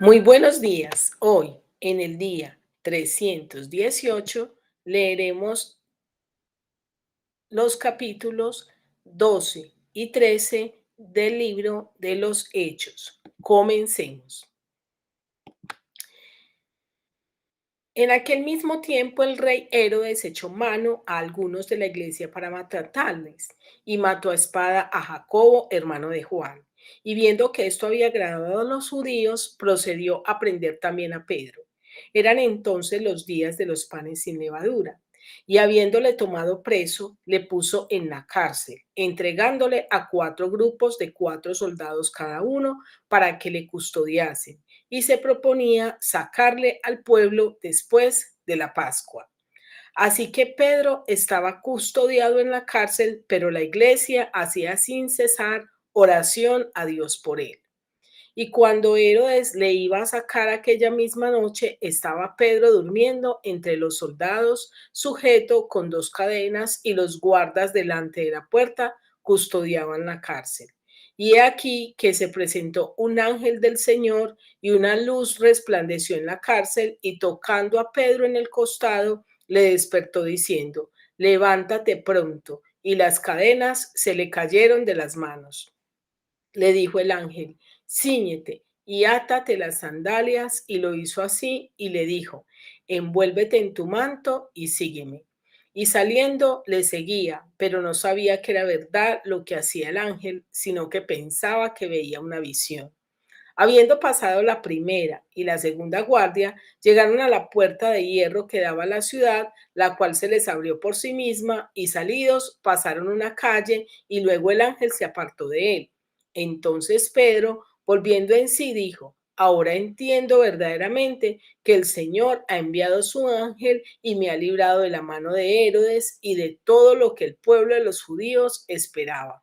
Muy buenos días. Hoy, en el día 318, leeremos los capítulos 12 y 13 del libro de los Hechos. Comencemos. En aquel mismo tiempo el rey Herodes echó mano a algunos de la iglesia para matarles y mató a espada a Jacobo, hermano de Juan. Y viendo que esto había agradado a los judíos, procedió a prender también a Pedro. Eran entonces los días de los panes sin levadura. Y habiéndole tomado preso, le puso en la cárcel, entregándole a 4 grupos de 4 soldados cada uno para que le custodiasen y se proponía sacarle al pueblo después de la Pascua. Así que Pedro estaba custodiado en la cárcel, pero la iglesia hacía sin cesar oración a Dios por él. Y cuando Herodes le iba a sacar aquella misma noche, estaba Pedro durmiendo entre los soldados, sujeto con 2 cadenas, y los guardas delante de la puerta custodiaban la cárcel. Y he aquí que se presentó un ángel del Señor, y una luz resplandeció en la cárcel, y tocando a Pedro en el costado, le despertó diciendo: levántate pronto. Y las cadenas se le cayeron de las manos. Le dijo el ángel: cíñete y átate las sandalias. Y lo hizo así, y le dijo: envuélvete en tu manto y sígueme. Y saliendo le seguía, pero no sabía que era verdad lo que hacía el ángel, sino que pensaba que veía una visión. Habiendo pasado la primera y la segunda guardia, llegaron a la puerta de hierro que daba a la ciudad, la cual se les abrió por sí misma, y salidos pasaron una calle, y luego el ángel se apartó de él. Entonces Pedro, volviendo en sí, dijo: ahora entiendo verdaderamente que el Señor ha enviado su ángel y me ha librado de la mano de Herodes y de todo lo que el pueblo de los judíos esperaba.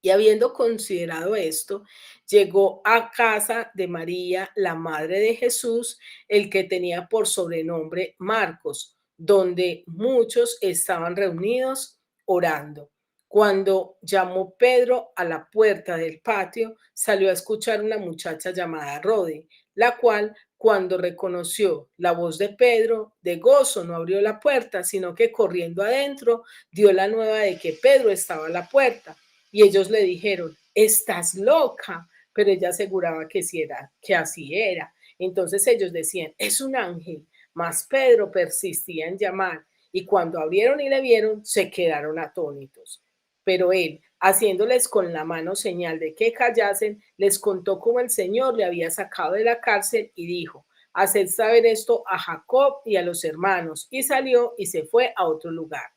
Y habiendo considerado esto, llegó a casa de María, la madre de Jesús, el que tenía por sobrenombre Marcos, donde muchos estaban reunidos orando. Cuando llamó Pedro a la puerta del patio, salió a escuchar una muchacha llamada Rode, la cual, cuando reconoció la voz de Pedro, de gozo no abrió la puerta, sino que corriendo adentro dio la nueva de que Pedro estaba a la puerta. Y ellos le dijeron: estás loca. Pero ella aseguraba que sí era, que así era. Entonces ellos decían: es un ángel. Mas Pedro persistía en llamar, y cuando abrieron y le vieron, se quedaron atónitos. Pero él, haciéndoles con la mano señal de que callasen, les contó cómo el Señor le había sacado de la cárcel, y dijo: haced saber esto a Jacob y a los hermanos. Y salió y se fue a otro lugar.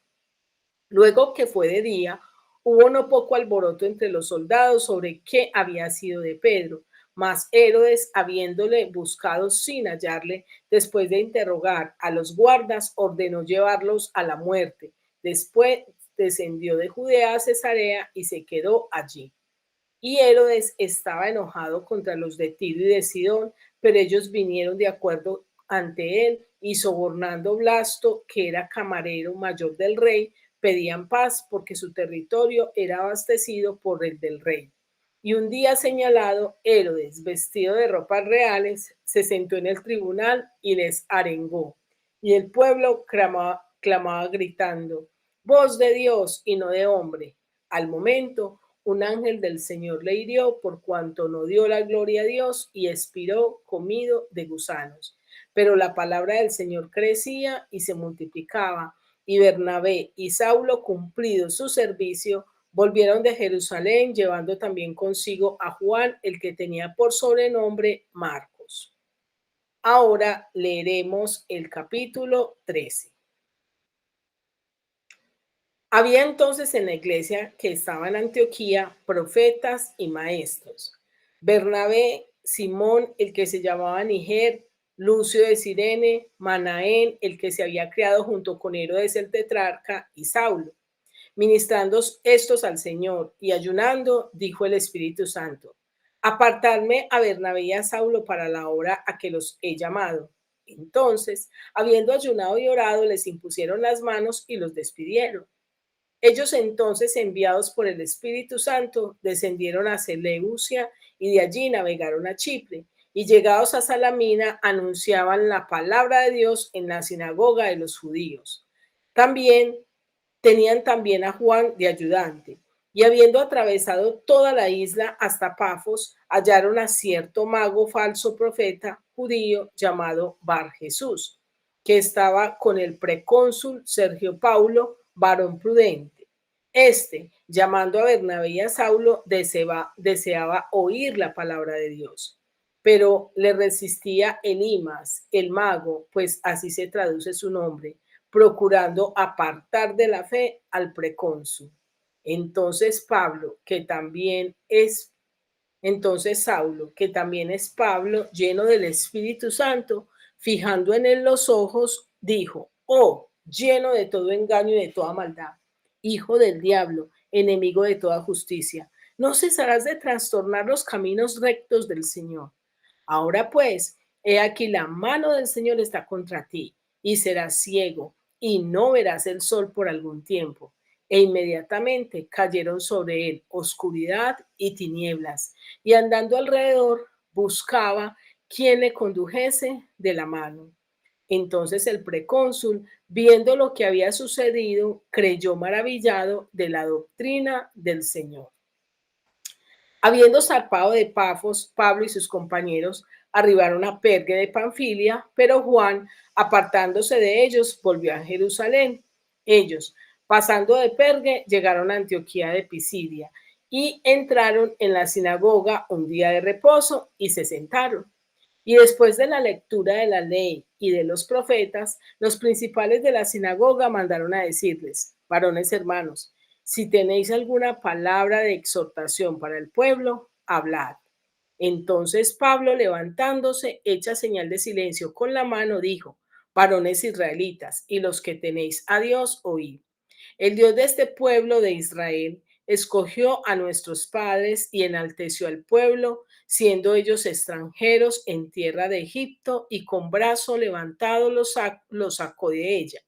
Luego que fue de día, hubo no poco alboroto entre los soldados sobre qué había sido de Pedro. Mas Herodes, habiéndole buscado sin hallarle, después de interrogar a los guardas, ordenó llevarlos a la muerte. Después descendió de Judea a Cesarea y se quedó allí. Y Herodes estaba enojado contra los de Tiro y de Sidón, pero ellos vinieron de acuerdo ante él, y sobornando Blasto, que era camarero mayor del rey, pedían paz porque su territorio era abastecido por el del rey. Y un día señalado, Herodes, vestido de ropas reales, se sentó en el tribunal y les arengó. Y el pueblo clamaba gritando: voz de Dios y no de hombre. Al momento, un ángel del Señor le hirió, por cuanto no dio la gloria a Dios, y expiró comido de gusanos. Pero la palabra del Señor crecía y se multiplicaba, y Bernabé y Saulo, cumplido su servicio, volvieron de Jerusalén, llevando también consigo a Juan, el que tenía por sobrenombre Marcos. Ahora leeremos el capítulo 13. Había entonces en la iglesia que estaba en Antioquía profetas y maestros: Bernabé, Simón, el que se llamaba Niger, Lucio de Cirene, Manaén, el que se había criado junto con Herodes el tetrarca, y Saulo. Ministrando estos al Señor y ayunando, dijo el Espíritu Santo: apartadme a Bernabé y a Saulo para la obra a que los he llamado. Entonces, habiendo ayunado y orado, les impusieron las manos y los despidieron. Ellos entonces, enviados por el Espíritu Santo, descendieron a Seleucia, y de allí navegaron a Chipre, y llegados a Salamina anunciaban la palabra de Dios en la sinagoga de los judíos. También tenían también a Juan de ayudante. Y habiendo atravesado toda la isla hasta Pafos, hallaron a cierto mago falso profeta judío llamado Bar Jesús, que estaba con el precónsul Sergio Paulo, varón prudente. Este, llamando a Bernabé y a Saulo, deseaba oír la palabra de Dios, pero le resistía Elimas, el mago, pues así se traduce su nombre, procurando apartar de la fe al precónsul. Entonces Pablo, que también es entonces Saulo, que también es Pablo, lleno del Espíritu Santo, fijando en él los ojos, dijo: "Oh, lleno de todo engaño y de toda maldad, hijo del diablo, enemigo de toda justicia, no cesarás de trastornar los caminos rectos del Señor. Ahora pues, he aquí la mano del Señor está contra ti, y serás ciego, y no verás el sol por algún tiempo". E inmediatamente cayeron sobre él oscuridad y tinieblas, y andando alrededor buscaba quien le condujese de la mano. Entonces el precónsul, viendo lo que había sucedido, creyó maravillado de la doctrina del Señor. Habiendo zarpado de Pafos, Pablo y sus compañeros arribaron a Pergue de Panfilia, pero Juan, apartándose de ellos, volvió a Jerusalén. Ellos, pasando de Pergue, llegaron a Antioquía de Pisidia y entraron en la sinagoga un día de reposo y se sentaron. Y después de la lectura de la ley y de los profetas, los principales de la sinagoga mandaron a decirles: varones hermanos, si tenéis alguna palabra de exhortación para el pueblo, hablad. Entonces Pablo, levantándose, hecha señal de silencio con la mano, dijo: varones israelitas, y los que tenéis a Dios, oíd. El Dios de este pueblo de Israel escogió a nuestros padres y enalteció al pueblo, siendo ellos extranjeros en tierra de Egipto, y con brazo levantado los sacó de ella,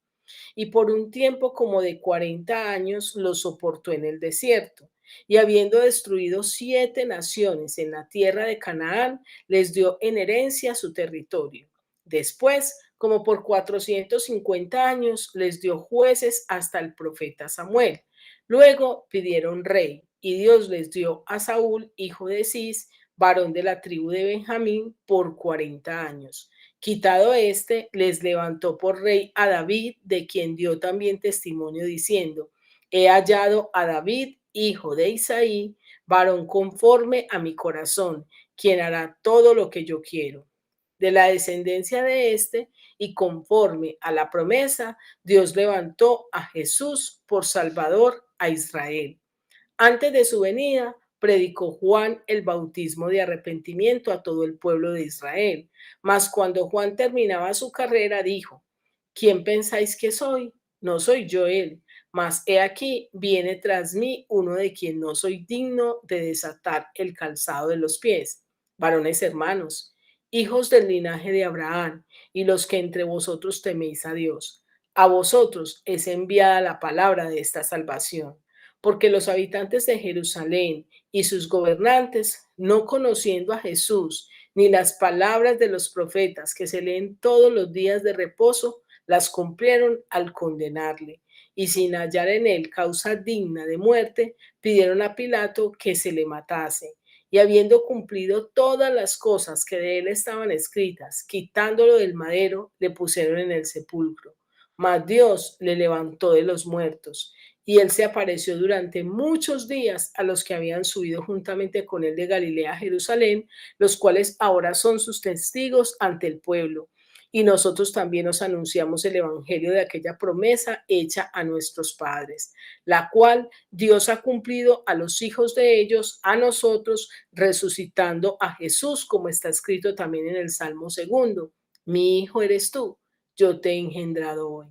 y por un tiempo como de 40 años los soportó en el desierto. Y habiendo destruido 7 naciones en la tierra de Canaán, les dio en herencia su territorio. Después, como por 450 años, les dio jueces hasta el profeta Samuel. Luego pidieron rey, y Dios les dio a Saúl, hijo de Cis, varón de la tribu de Benjamín, por 40 años. Quitado este, les levantó por rey a David, de quien dio también testimonio diciendo: he hallado a David, hijo de Isaí, varón conforme a mi corazón, quien hará todo lo que yo quiero. De la descendencia de este, y conforme a la promesa, Dios levantó a Jesús por Salvador a Israel. Antes de su venida, predicó Juan el bautismo de arrepentimiento a todo el pueblo de Israel. Mas cuando Juan terminaba su carrera, dijo: ¿quién pensáis que soy? No soy yo él, mas he aquí, viene tras mí uno de quien no soy digno de desatar el calzado de los pies. Varones hermanos, hijos del linaje de Abraham, y los que entre vosotros teméis a Dios, a vosotros es enviada la palabra de esta salvación, porque los habitantes de Jerusalén y sus gobernantes, no conociendo a Jesús ni las palabras de los profetas que se leen todos los días de reposo, las cumplieron al condenarle, y sin hallar en él causa digna de muerte, pidieron a Pilato que se le matase. Y habiendo cumplido todas las cosas que de él estaban escritas, quitándolo del madero, le pusieron en el sepulcro. Mas Dios le levantó de los muertos, y él se apareció durante muchos días a los que habían subido juntamente con él de Galilea a Jerusalén, los cuales ahora son sus testigos ante el pueblo. Y nosotros también os anunciamos el evangelio de aquella promesa hecha a nuestros padres, la cual Dios ha cumplido a los hijos de ellos, a nosotros, resucitando a Jesús, como está escrito también en el Salmo segundo: mi hijo eres tú, yo te he engendrado hoy.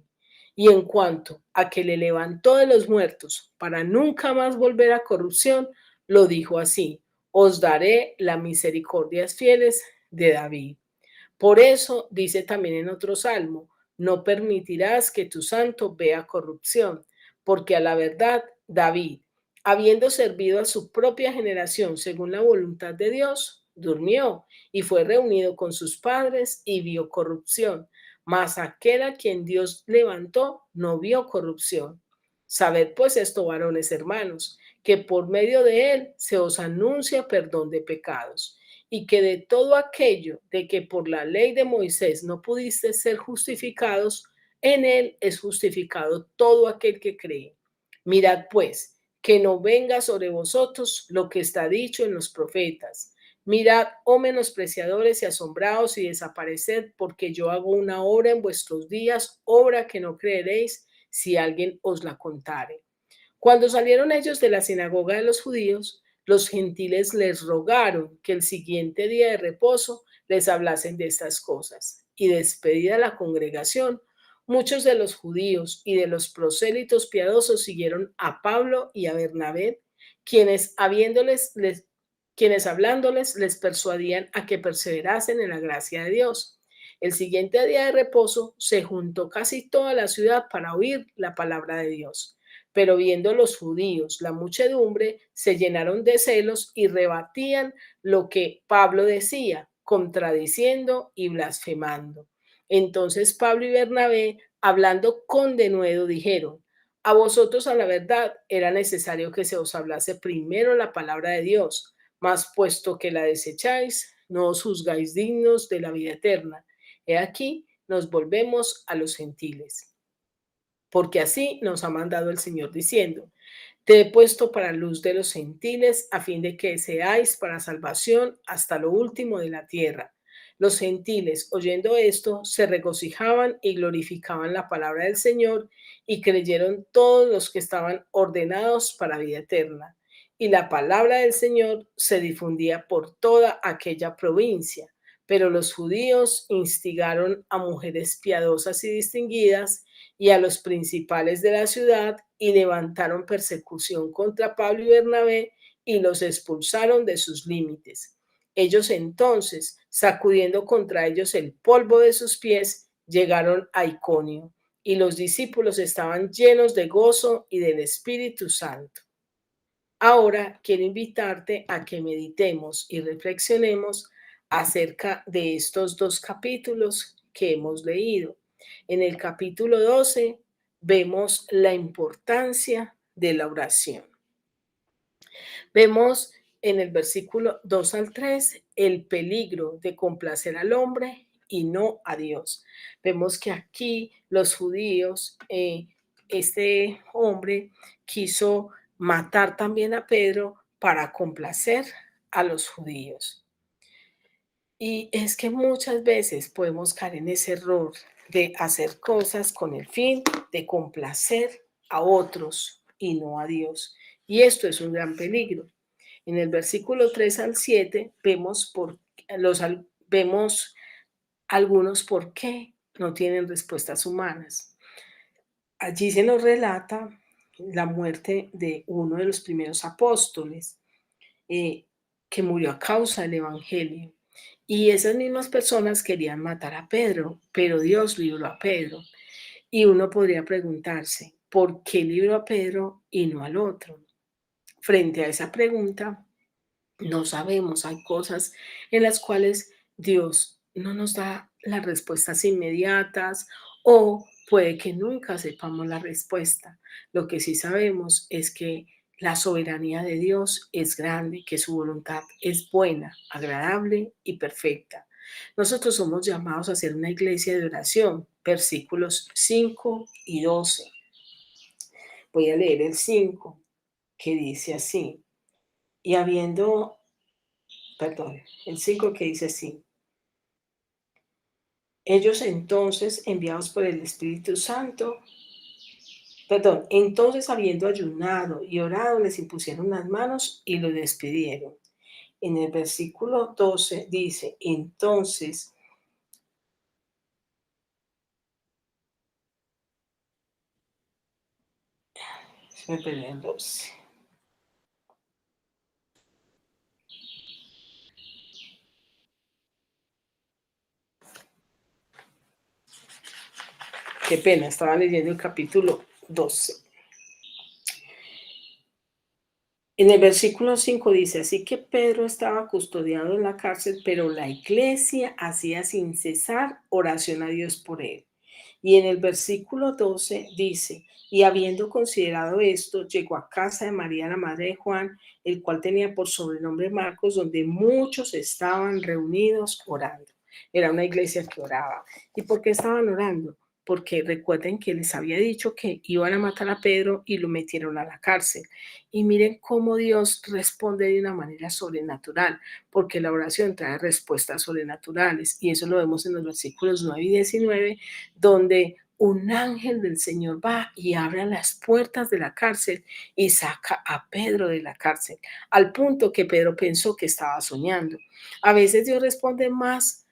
Y en cuanto a que le levantó de los muertos para nunca más volver a corrupción, lo dijo así: os daré las misericordias fieles de David. Por eso dice también en otro salmo: no permitirás que tu santo vea corrupción, porque a la verdad David, habiendo servido a su propia generación según la voluntad de Dios, durmió y fue reunido con sus padres y vio corrupción. Mas aquel a quien Dios levantó no vio corrupción. Sabed pues esto, varones hermanos, que por medio de él se os anuncia perdón de pecados, y que de todo aquello de que por la ley de Moisés no pudiste ser justificados, en él es justificado todo aquel que cree. Mirad pues, que no venga sobre vosotros lo que está dicho en los profetas. Mirad, oh menospreciadores y asombrados, y desapareced, porque yo hago una obra en vuestros días, obra que no creeréis si alguien os la contare. Cuando salieron ellos de la sinagoga de los judíos, los gentiles les rogaron que el siguiente día de reposo les hablasen de estas cosas. Y despedida la congregación, muchos de los judíos y de los prosélitos piadosos siguieron a Pablo y a Bernabé, quienes, quienes hablándoles les persuadían a que perseverasen en la gracia de Dios. El siguiente día de reposo se juntó casi toda la ciudad para oír la palabra de Dios. Pero viendo los judíos la muchedumbre, se llenaron de celos y rebatían lo que Pablo decía, contradiciendo y blasfemando. Entonces Pablo y Bernabé, hablando con denuedo, dijeron: a vosotros a la verdad era necesario que se os hablase primero la palabra de Dios, mas puesto que la desecháis, no os juzgáis dignos de la vida eterna. He aquí, nos volvemos a los gentiles. Porque así nos ha mandado el Señor diciendo: te he puesto para luz de los gentiles, a fin de que seáis para salvación hasta lo último de la tierra. Los gentiles, oyendo esto, se regocijaban y glorificaban la palabra del Señor, y creyeron todos los que estaban ordenados para vida eterna. Y la palabra del Señor se difundía por toda aquella provincia. Pero los judíos instigaron a mujeres piadosas y distinguidas y a los principales de la ciudad, y levantaron persecución contra Pablo y Bernabé y los expulsaron de sus límites. Ellos entonces, sacudiendo contra ellos el polvo de sus pies, llegaron a Iconio, y los discípulos estaban llenos de gozo y del Espíritu Santo. Ahora quiero invitarte a que meditemos y reflexionemos acerca de estos dos capítulos que hemos leído. En el capítulo 12 vemos la importancia de la oración. Vemos en el versículo 2 al 3 el peligro de complacer al hombre y no a Dios. Vemos que aquí los judíos, este hombre quiso matar también a Pedro para complacer a los judíos. Y es que muchas veces podemos caer en ese error de hacer cosas con el fin de complacer a otros y no a Dios. Y esto es un gran peligro. En el versículo 3 al 7 vemos algunos por qué no tienen respuestas humanas. Allí se nos relata la muerte de uno de los primeros apóstoles, eh, que murió a causa del Evangelio. Y esas mismas personas querían matar a Pedro, pero Dios libró a Pedro. Y uno podría preguntarse, ¿por qué libró a Pedro y no al otro? Frente a esa pregunta, no sabemos, hay cosas en las cuales Dios no nos da las respuestas inmediatas, o puede que nunca sepamos la respuesta. Lo que sí sabemos es que la soberanía de Dios es grande, que su voluntad es buena, agradable y perfecta. Nosotros somos llamados a ser una iglesia de oración, versículos 5 y 12. Voy a leer el 5, que dice así: y habiendo perdón, el 5, que dice así: ellos entonces, enviados por el Espíritu Santo, entonces habiendo ayunado y orado, les impusieron las manos y lo despidieron. En el versículo 12 dice, entonces, se me perdió el 12. Qué pena, estaba leyendo el capítulo 12. En el versículo 5 dice, así que Pedro estaba custodiado en la cárcel, pero la iglesia hacía sin cesar oración a Dios por él. Y en el versículo 12 dice, y habiendo considerado esto, llegó a casa de María, la madre de Juan, el cual tenía por sobrenombre Marcos, donde muchos estaban reunidos orando. Era una iglesia que oraba. ¿Y por qué estaban orando? Porque recuerden que les había dicho que iban a matar a Pedro y lo metieron a la cárcel. Y miren cómo Dios responde de una manera sobrenatural, porque la oración trae respuestas sobrenaturales. Y eso lo vemos en los versículos 9 y 19, donde un ángel del Señor va y abre las puertas de la cárcel y saca a Pedro de la cárcel, al punto que Pedro pensó que estaba soñando. A veces Dios responde más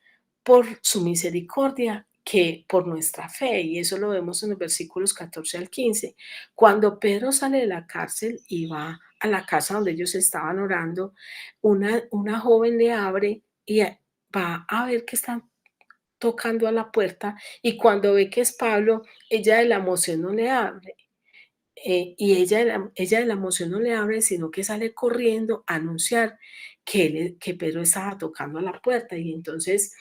por su misericordia que por nuestra fe, y eso lo vemos en los versículos 14 al 15. Cuando Pedro sale de la cárcel y va a la casa donde ellos estaban orando, una joven le abre y va a ver que están tocando a la puerta, y cuando ve que es Pablo, ella de la emoción no le abre. Y ella de la emoción no le abre, sino que sale corriendo a anunciar que Pedro estaba tocando a la puerta, y entonces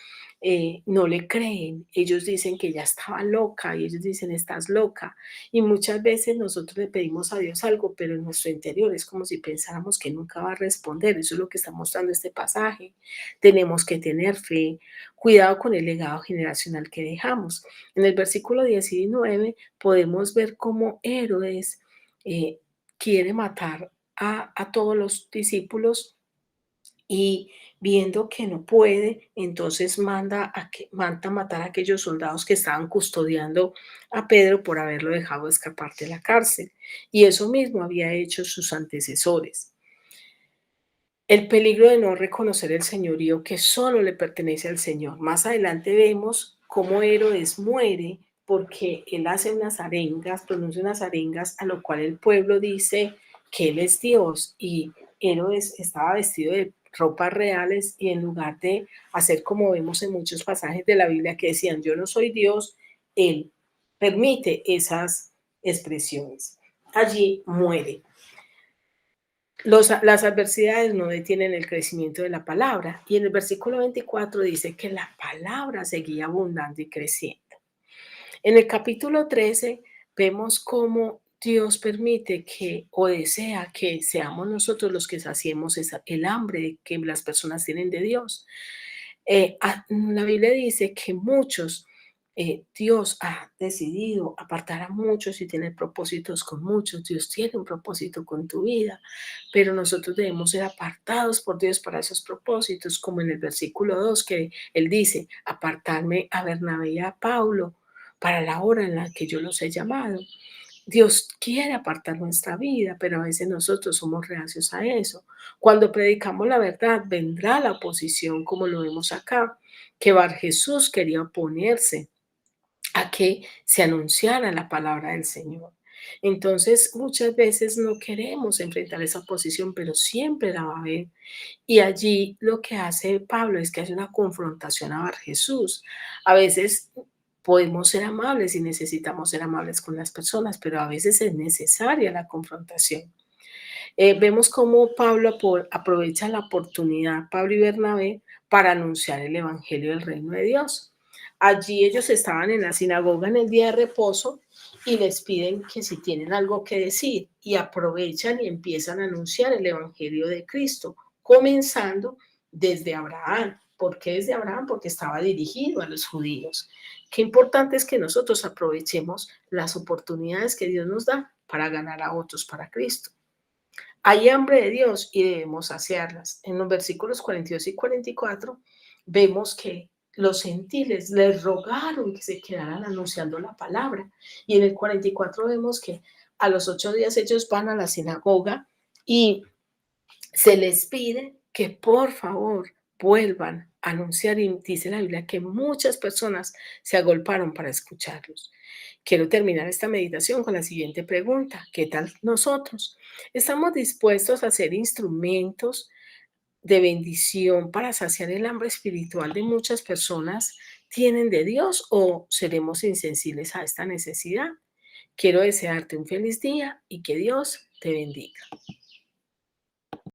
no le creen. Ellos dicen que ella estaba loca y ellos dicen, estás loca. Y muchas veces nosotros le pedimos a Dios algo, pero en nuestro interior es como si pensáramos que nunca va a responder. Eso es lo que está mostrando este pasaje. Tenemos que tener fe. Cuidado con el legado generacional que dejamos. En el versículo 19 podemos ver cómo Herodes eh, quiere matar a todos los discípulos, y viendo que no puede, entonces manda matar a aquellos soldados que estaban custodiando a Pedro por haberlo dejado escapar de la cárcel. Y eso mismo había hecho sus antecesores. El peligro de no reconocer el señorío que solo le pertenece al Señor. Más adelante vemos cómo Herodes muere porque él hace unas arengas, pronuncia unas arengas, a lo cual el pueblo dice que él es Dios, y Herodes estaba vestido de ropas reales, y en lugar de hacer como vemos en muchos pasajes de la Biblia que decían yo no soy Dios, él permite esas expresiones. Allí muere. Las adversidades no detienen el crecimiento de la palabra. Y en el versículo 24 dice que la palabra seguía abundando y creciendo. En el capítulo 13 vemos cómo Dios permite que o desea que seamos nosotros los que saciemos el hambre que las personas tienen de Dios. La Biblia dice que muchos, Dios ha decidido apartar a muchos y tener propósitos con muchos. Dios tiene un propósito con tu vida, pero nosotros debemos ser apartados por Dios para esos propósitos, como en el versículo 2 que Él dice, apartarme a Bernabé y a Paulo para la hora en la que yo los he llamado. Dios quiere apartar nuestra vida, pero a veces nosotros somos reacios a eso. Cuando predicamos la verdad, vendrá la oposición, como lo vemos acá, que Bar Jesús quería oponerse a que se anunciara la palabra del Señor. Entonces, muchas veces no queremos enfrentar esa oposición, pero siempre la va a haber. Y allí lo que hace Pablo es que hace una confrontación a Bar Jesús. A veces podemos ser amables y necesitamos ser amables con las personas, pero a veces es necesaria la confrontación. Vemos cómo Pablo aprovecha la oportunidad, Pablo y Bernabé, para anunciar el Evangelio del Reino de Dios. Allí ellos estaban en la sinagoga en el día de reposo y les piden que si tienen algo que decir, y aprovechan y empiezan a anunciar el Evangelio de Cristo, comenzando desde Abraham. ¿Por qué desde Abraham? Porque estaba dirigido a los judíos. Qué importante es que nosotros aprovechemos las oportunidades que Dios nos da para ganar a otros para Cristo. Hay hambre de Dios y debemos saciarlas. En los versículos 42 y 44 vemos que los gentiles les rogaron que se quedaran anunciando la palabra. Y en el 44 vemos que a los 8 días ellos van a la sinagoga y se les pide que por favor vuelvan a anunciar, y dice la Biblia que muchas personas se agolparon para escucharlos. Quiero terminar esta meditación con la siguiente pregunta: ¿qué tal nosotros? ¿Estamos dispuestos a ser instrumentos de bendición para saciar el hambre espiritual de muchas personas tienen de Dios, o seremos insensibles a esta necesidad? Quiero desearte un feliz día y que Dios te bendiga.